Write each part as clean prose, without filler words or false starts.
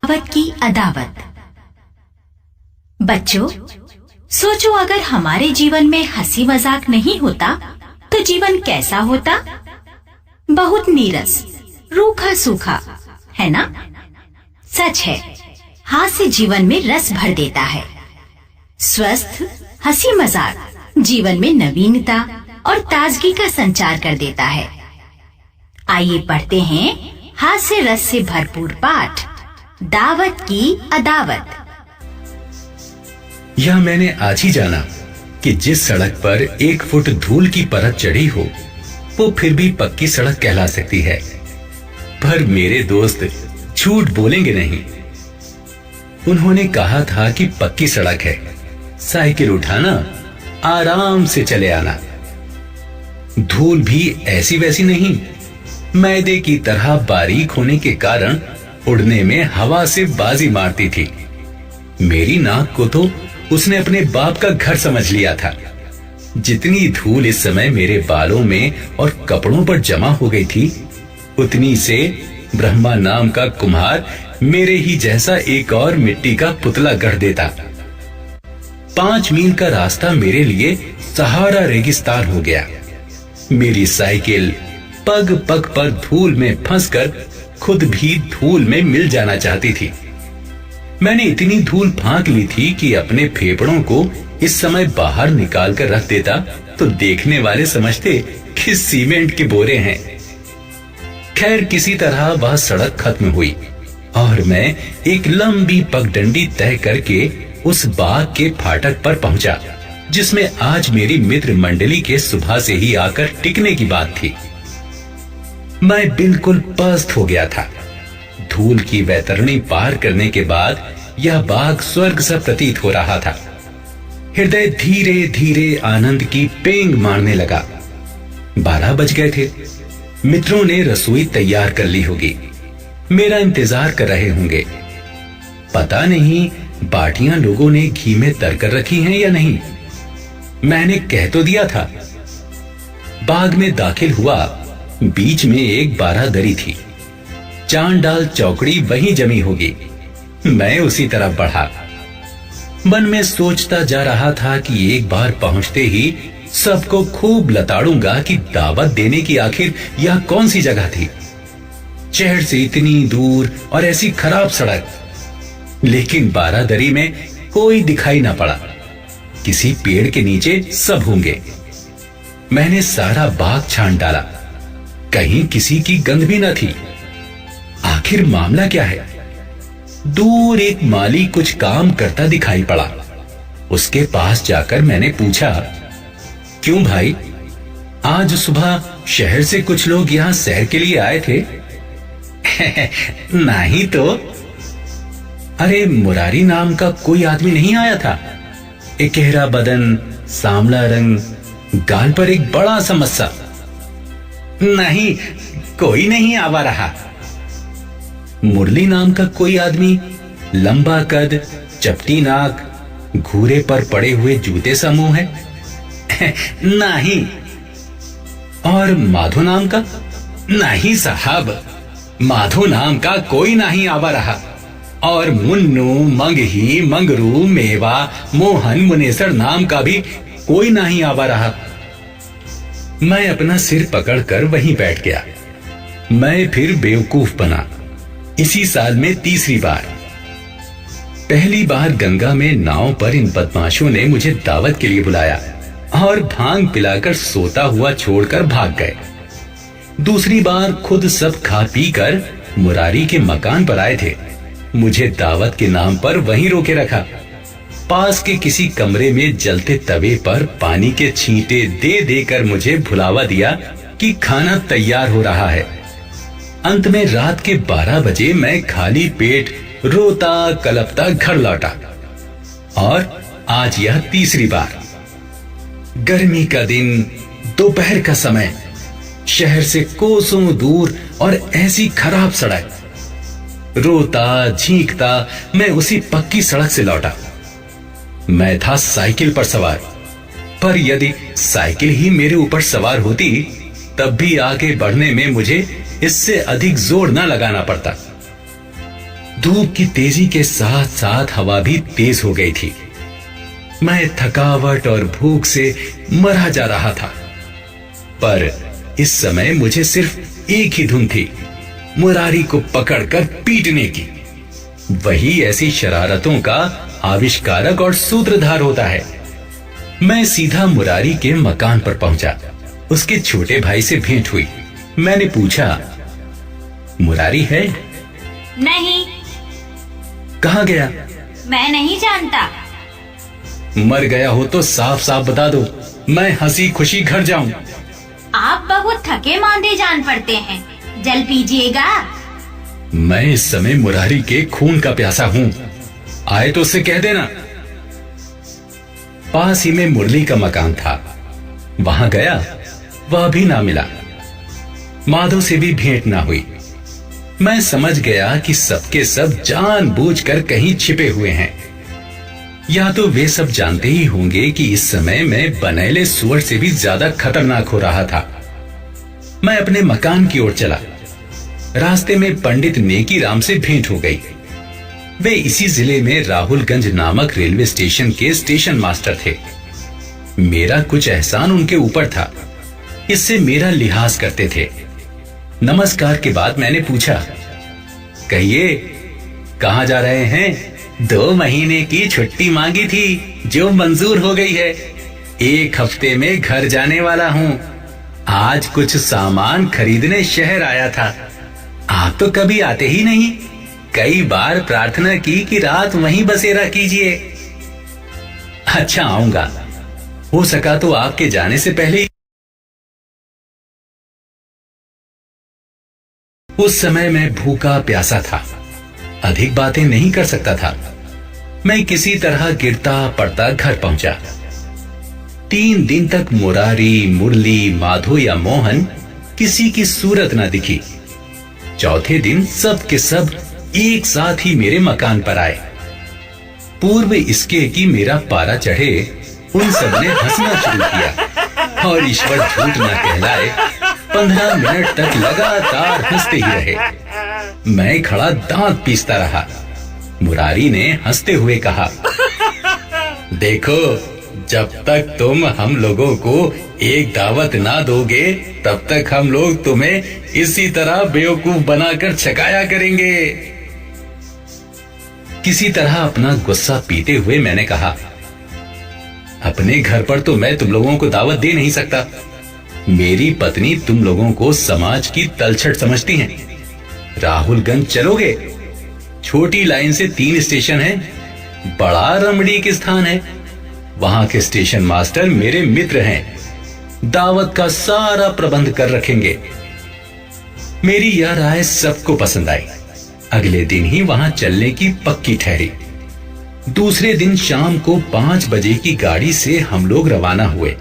दावत की अदावत। बच्चों, सोचो अगर हमारे जीवन में हंसी मजाक नहीं होता तो जीवन कैसा होता? बहुत नीरस, रूखा सूखा, है ना? सच है, हास्य जीवन में रस भर देता है। स्वस्थ हंसी मजाक जीवन में नवीनता और ताजगी का संचार कर देता है। आइए पढ़ते हैं हास्य रस से भरपूर पाठ, दावत की अदावत। यह मैंने आज ही जाना कि जिस सड़क पर 1 फुट धूल की परत चढ़ी हो वो फिर भी पक्की सड़क कहला सकती है। पर मेरे दोस्त झूठ बोलेंगे नहीं। उन्होंने कहा था कि पक्की सड़क है, साइकिल उठाना, आराम से चले आना। धूल भी ऐसी वैसी नहीं, मैदे की तरह बारीक होने के कारण उड़ने में हवा से बाजी मारती थी। मेरी नाक को तो उसने अपने बाप का घर समझ लिया था। जितनी धूल इस समय मेरे बालों में और कपड़ों पर जमा हो गई थी, उतनी से ब्रह्मा नाम का कुम्हार मेरे ही जैसा एक और मिट्टी का पुतला गढ़ देता। 5 मील का रास्ता मेरे लिए सहारा रेगिस्तान हो गया। मेरी साइकिल पग पग पर धूल में फंसकर खुद भी धूल में मिल जाना चाहती थी। मैंने इतनी धूल फांक ली थी कि अपने फेफड़ों को इस समय बाहर निकाल कर रख देता तो देखने वाले समझते कि सीमेंट के बोरे हैं। खैर, किसी तरह वह सड़क खत्म हुई और मैं एक लंबी पगडंडी तय करके उस बाग के फाटक पर पहुंचा, जिसमें आज मेरी मित्र मंडली के सुबह से ही आकर टिकने की बात थी। मैं बिल्कुल पस्त हो गया था। धूल की वैतरणी पार करने के बाद यह बाग स्वर्ग सा प्रतीत हो रहा था। हृदय धीरे धीरे आनंद की पेंग मारने लगा। 12 बज गए थे। मित्रों ने रसोई तैयार कर ली होगी, मेरा इंतजार कर रहे होंगे। पता नहीं बाटियां लोगों ने घी में तर कर रखी हैं या नहीं। मैंने कह तो दिया था। बाग में दाखिल हुआ, बीच में एक बारादरी थी। चांद डाल चौकड़ी वहीं जमी होगी। मैं उसी तरफ बढ़ा। मन में सोचता जा रहा था कि एक बार पहुंचते ही सबको खूब लताड़ूंगा कि दावत देने की आखिर यह कौन सी जगह थी। शहर से इतनी दूर और ऐसी खराब सड़क। लेकिन बारादरी में कोई दिखाई ना पड़ा। किसी पेड़ के नीचे सब होंगे। मैंने सारा बाग छान डाला, कहीं किसी की गंध भी न थी। आखिर मामला क्या है? दूर एक माली कुछ काम करता दिखाई पड़ा। उसके पास जाकर मैंने पूछा, क्यों भाई, आज सुबह शहर से कुछ लोग यहाँ सैर के लिए आए थे? नहीं तो। अरे, मुरारी नाम का कोई आदमी नहीं आया था? एक गहरा बदन, सांवला रंग, गाल पर एक बड़ा सा मस्सा। नहीं, कोई नहीं आवा रहा। मुरली नाम का कोई आदमी, लंबा कद, चपटी नाक, घूरे पर पड़े हुए जूते सा मुंह है? नहीं। और माधो नाम का? नहीं साहब, माधो नाम का कोई नहीं आवा रहा। और मुन्नू, मंगही, मंगरू, मेवा, मोहन, मुनेसर नाम का भी कोई नहीं आवा रहा। मैं अपना सिर पकड़कर वहीं बैठ गया। मैं फिर बेवकूफ बना। इसी साल में 3री बार। पहली बार गंगा में नाव पर इन बदमाशों ने मुझे दावत के लिए बुलाया और भांग पिलाकर सोता हुआ छोड़कर भाग गए। दूसरी बार खुद सब खा पी कर मुरारी के मकान पर आए थे। मुझे दावत के नाम पर वहीं रोके रखा। पास के किसी कमरे में जलते तवे पर पानी के छींटे दे देकर मुझे भुलावा दिया कि खाना तैयार हो रहा है। अंत में रात के 12 बजे मैं खाली पेट रोता कलपता घर लौटा। और आज यह 3री बार। गर्मी का दिन, दोपहर का समय, शहर से कोसों दूर और ऐसी खराब सड़क। रोता झींकता मैं उसी पक्की सड़क से लौटा। मैं था साइकिल पर सवार, पर यदि साइकिल ही मेरे ऊपर सवार होती तब भी आगे बढ़ने में मुझे इससे अधिक जोर न लगाना पड़ता। धूप की तेजी के साथ साथ हवा भी तेज हो गई थी। मैं थकावट और भूख से मरा जा रहा था, पर इस समय मुझे सिर्फ एक ही धुन थी, मुरारी को पकड़कर पीटने की। वही ऐसी शरारतों का आविष्कारक और सूत्रधार होता है। मैं सीधा मुरारी के मकान पर पहुंचा। उसके छोटे भाई से भेंट हुई। मैंने पूछा, मुरारी है? नहीं। कहाँ गया? मैं नहीं जानता। मर गया हो तो साफ साफ बता दो, मैं हंसी खुशी घर जाऊं। आप बहुत थके मांदे जान पड़ते हैं, जल पीजिएगा। मैं इस समय मुरारी के खून का प्यासा हूं, आए तो उससे कह देना। पास ही में मुरली का मकान था, वहां गया, वह भी ना मिला। माधव से भी भेंट ना हुई। मैं समझ गया कि सबके सब जानबूझकर कहीं छिपे हुए हैं। या तो वे सब जानते ही होंगे कि इस समय मैं बनेले सुअर से भी ज्यादा खतरनाक हो रहा था। मैं अपने मकान की ओर चला। रास्ते में पंडित नेकी राम से भेंट हो गई। वे इसी जिले में राहुलगंज नामक रेलवे स्टेशन के स्टेशन मास्टर थे। मेरा कुछ एहसान उनके ऊपर था, इससे मेरा लिहाज करते थे। नमस्कार के बाद मैंने पूछा, कहिए कहां जा रहे हैं? 2 महीने की छुट्टी मांगी थी जो मंजूर हो गई है। 1 हफ्ते में घर जाने वाला हूं। आज कुछ सामान खरीदने शहर आया था। आप तो कभी आते ही नहीं। कई बार प्रार्थना की कि रात वहीं बसेरा कीजिए। अच्छा, आऊंगा। हो सका तो आपके जाने से पहले। उस समय मैं भूखा प्यासा था, अधिक बातें नहीं कर सकता था। मैं किसी तरह गिरता पड़ता घर पहुंचा। 3 दिन तक मुरारी, मुरली, माधो या मोहन किसी की सूरत न दिखी। चौथे दिन सब के सब एक साथ ही मेरे मकान पर आए। पूर्व इसके कि मेरा पारा चढ़े, उन सब ने हंसना शुरू किया और ईश्वर झूठ न कहलाए 15 मिनट तक लगातार हंसते ही रहे। मैं खड़ा दांत पीसता रहा। मुरारी ने हंसते हुए कहा, देखो, जब तक तुम हम लोगों को एक दावत ना दोगे, तब तक हम लोग तुम्हें इसी तरह बेवकूफ बनाकर छकाया करेंगे। किसी तरह अपना गुस्सा पीते हुए मैंने कहा, अपने घर पर तो मैं तुम लोगों को दावत दे नहीं सकता। मेरी पत्नी तुम लोगों को समाज की तलछट समझती हैं। राहुलगंज चलोगे? छोटी लाइन से 3 स्टेशन है, बड़ा रमणीक स्थान है। वहां के स्टेशन मास्टर मेरे मित्र हैं, दावत का सारा प्रबंध कर रखेंगे। मेरी यह राय सबको पसंद आई। अगले दिन ही वहां चलने की पक्की ठहरी। दूसरे दिन शाम को 5 बजे की गाड़ी से हम लोग रवाना हुए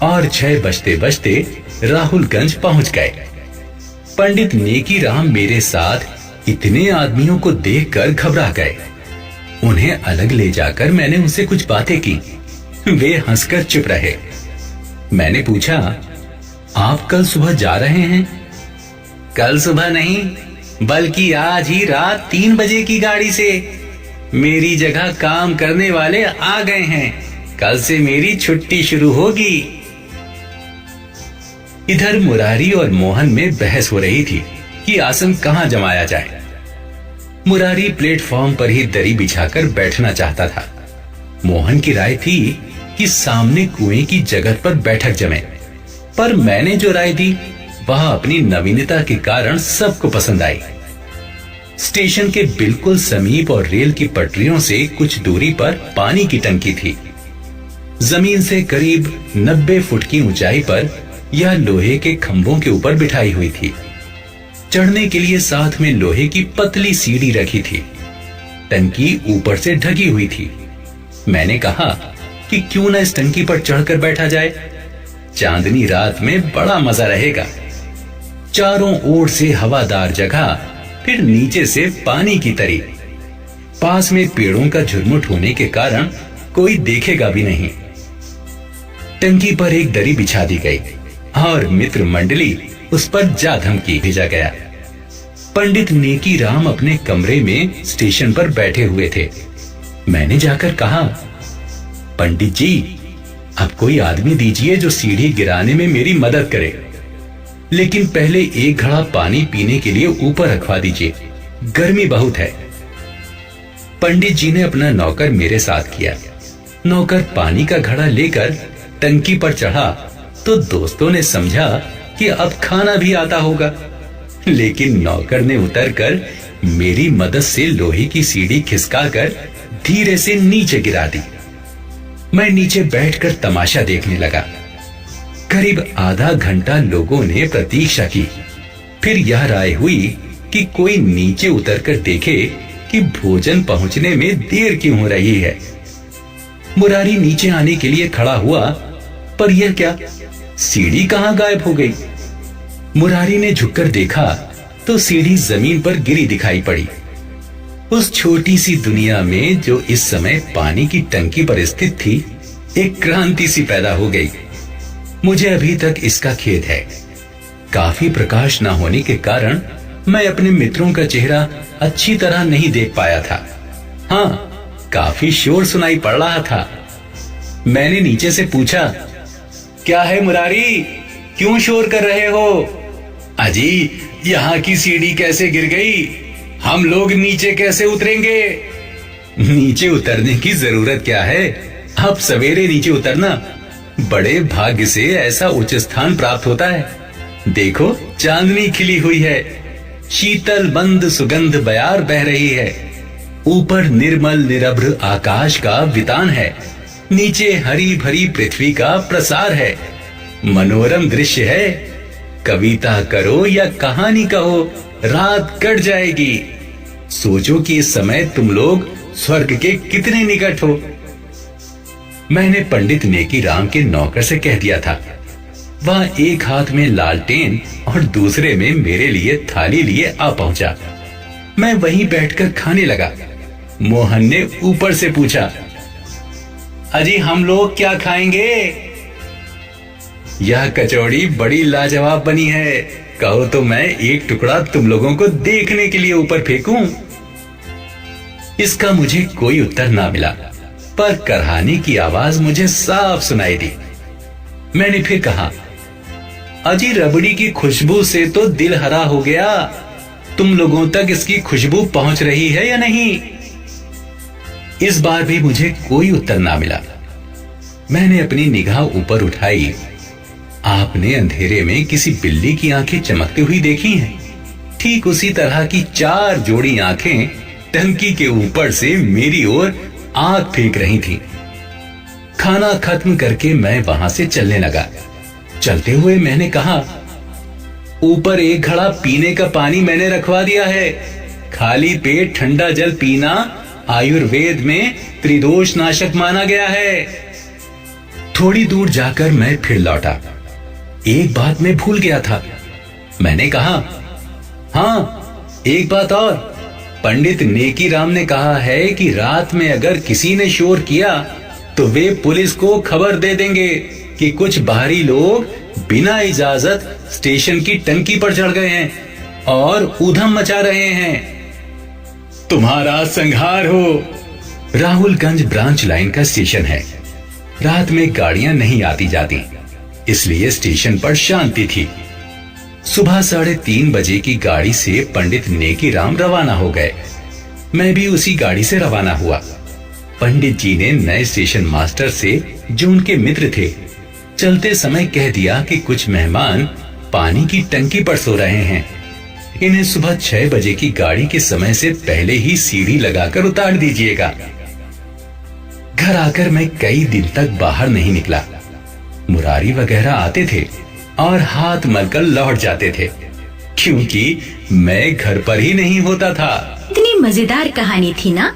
और 6 बजते बजते राहुलगंज पहुंच गए। पंडित नेकी राम मेरे साथ इतने आदमियों को देखकर घबरा गए। उन्हें अलग ले जाकर मैंने उनसे कुछ बातें की। वे हंसकर चुप रहे। मैंने पूछा, आप कल सुबह जा रहे हैं? कल सुबह नहीं, बल्कि आज ही रात 3 बजे की गाड़ी से। मेरी जगह काम करने वाले आ गए हैं। कल से मेरी छुट्टी शुरू होगी। इधर मुरारी और मोहन में बहस हो रही थी कि आसन कहां जमाया जाए। मुरारी प्लेटफॉर्म पर ही दरी बिछाकर बैठना चाहता था। मोहन की राय थी कि सामने कुएं की जगह पर बैठक जमे, पर मैंने जो राय दी वह अपनी नवीनता के कारण सबको पसंद आई। स्टेशन के बिल्कुल समीप और रेल की पटरियों से कुछ दूरी पर पानी की टंकी थी। जमीन से करीब 90 फुट की ऊंचाई पर यह लोहे के खंभों के ऊपर बिठाई हुई थी। चढ़ने के लिए साथ में लोहे की पतली सीढ़ी रखी थी। टंकी ऊपर से ढकी हुई थी। मैंने कहा कि क्यों न इस टंकी पर चढ़कर बैठा जाए। चांदनी रात में बड़ा मजा रहेगा। चारों ओर से हवादार जगह, फिर नीचे से पानी की तरी। पास में पेड़ों का झुरमुट होने के कारण कोई देखेगा भी नहीं। टंकी पर एक दरी बिछा दी गई और मित्र मंडली उस पर जा धमकी भेजा गया। पंडित नेकी राम अपने कमरे में स्टेशन पर बैठे हुए थे। मैंने जाकर कहा, पंडित जी, अब कोई आदमी दीजिए जो सीढ़ी गिराने में मेरी मदद करे, लेकिन पहले एक घड़ा पानी पीने के लिए ऊपर रखवा दीजिए, गर्मी बहुत है। पंडित जी ने अपना नौकर मेरे साथ किया। नौकर पानी का घड़ा लेकर टंकी पर चढ़ा तो दोस्तों ने समझा कि अब खाना भी आता होगा, लेकिन नौकर ने उतरकर मेरी मदद से लोहे की सीढ़ी खिसकाकर धीरे से नीचे गिरा दी। मैं नीचे बैठकर तमाशा देखने लगा। करीब आधा घंटा लोगों ने प्रतीक्षा की। फिर यह राय हुई कि कोई नीचे उतरकर देखे कि भोजन पहुंचने में देर क्यों हो रही है। मुरारी नीचे आने के लिए खड़ा हुआ, पर यह क्या, सीढ़ी कहां गायब हो गई। मुरारी ने झुककर देखा तो सीढ़ी जमीन पर गिरी दिखाई पड़ी। उस छोटी सी दुनिया में जो इस समय पानी की टंकी पर स्थित थी, एक क्रांति सी पैदा हो गई। मुझे अभी तक इसका खेद है। काफी प्रकाश न होने के कारण मैं अपने मित्रों का चेहरा अच्छी तरह नहीं देख पाया था। हाँ, काफी शोर सुनाई पड़ रहा था। मैंने नीचे से पूछा, क्या है मुरारी, क्यों शोर कर रहे हो? अजी, यहाँ की सीढ़ी कैसे गिर गई? हम लोग नीचे कैसे उतरेंगे? नीचे उतरने की जरूरत क्या है? अब सवेरे नीचे उतरना, बड़े भाग्य से ऐसा उच्च स्थान प्राप्त होता है। देखो, चांदनी खिली हुई है, शीतल मंद सुगंध बयार बह रही है, ऊपर निर्मल निरभ्र आकाश का वितान है, नीचे हरी भरी पृथ्वी का प्रसार है। मनोरम दृश्य है। कविता करो या कहानी कहो, रात कट जाएगी। सोचो कि इस समय तुम लोग स्वर्ग के कितने निकट हो। मैंने पंडित नेकी राम के नौकर से कह दिया था। वह एक हाथ में लालटेन और दूसरे में मेरे लिए थाली लिए आ पहुंचा। मैं वहीं बैठकर खाने लगा। मोहन ने ऊपर से पूछा, अजी हम लोग क्या खाएंगे? यह कचौड़ी बड़ी लाजवाब बनी है, कहो तो मैं एक टुकड़ा तुम लोगों को देखने के लिए ऊपर फेंकूं? इसका मुझे कोई उत्तर ना मिला, पर करहाने की आवाज मुझे साफ सुनाई दी। मैंने फिर कहा, अजी रबड़ी की खुशबू से तो दिल हरा हो गया। तुम लोगों तक इसकी खुशबू पहुंच रही है या नहीं? इस बार भी मुझे कोई उत्तर ना मिला। मैंने अपनी निगाह ऊपर उठाई। आपने अंधेरे में किसी बिल्ली की आंखें चमकती हुई देखी हैं? ठीक उसी तरह की 4 जोड़ी आंखें टंकी के ऊपर से मेरी ओर आंख फेंक रही थीं। खाना खत्म करके मैं वहां से चलने लगा। चलते हुए मैंने कहा, ऊपर एक घड़ा पीने का पानी मैंने रखवा दिया है। खाली पेट ठंडा जल पीना आयुर्वेद में त्रिदोष नाशक माना गया है। थोड़ी दूर जाकर मैं फिर लौटा। एक बात मैं भूल गया था। मैंने कहा, हाँ, एक बात और। पंडित नेकी राम ने कहा है कि रात में अगर किसी ने शोर किया तो वे पुलिस को खबर दे देंगे कि कुछ बाहरी लोग बिना इजाजत स्टेशन की टंकी पर चढ़ गए हैं और ऊधम मचा रहे हैं। तुम्हारा संहार हो। राहुलगंज ब्रांच लाइन का स्टेशन है। रात में गाड़ियां नहीं आती जाती, इसलिए स्टेशन पर शांति थी। सुबह 3:30 बजे की गाड़ी से पंडित नेकी राम रवाना हो गए। मैं भी उसी गाड़ी से रवाना हुआ। पंडित जी ने नए स्टेशन मास्टर से, जो उनके मित्र थे, चलते समय कह दिया कि कुछ मेहमान पानी की टंकी पर सो रहे हैं। इन्हें सुबह 6 बजे की गाड़ी के समय से पहले ही सीढ़ी लगाकर उतार दीजिएगा। घर आकर मैं कई दिन तक बाहर नहीं निकला। मुरारी वगैरह आते थे और हाथ मलकर लौट जाते थे, क्योंकि मैं घर पर ही नहीं होता था। इतनी मजेदार कहानी थी ना।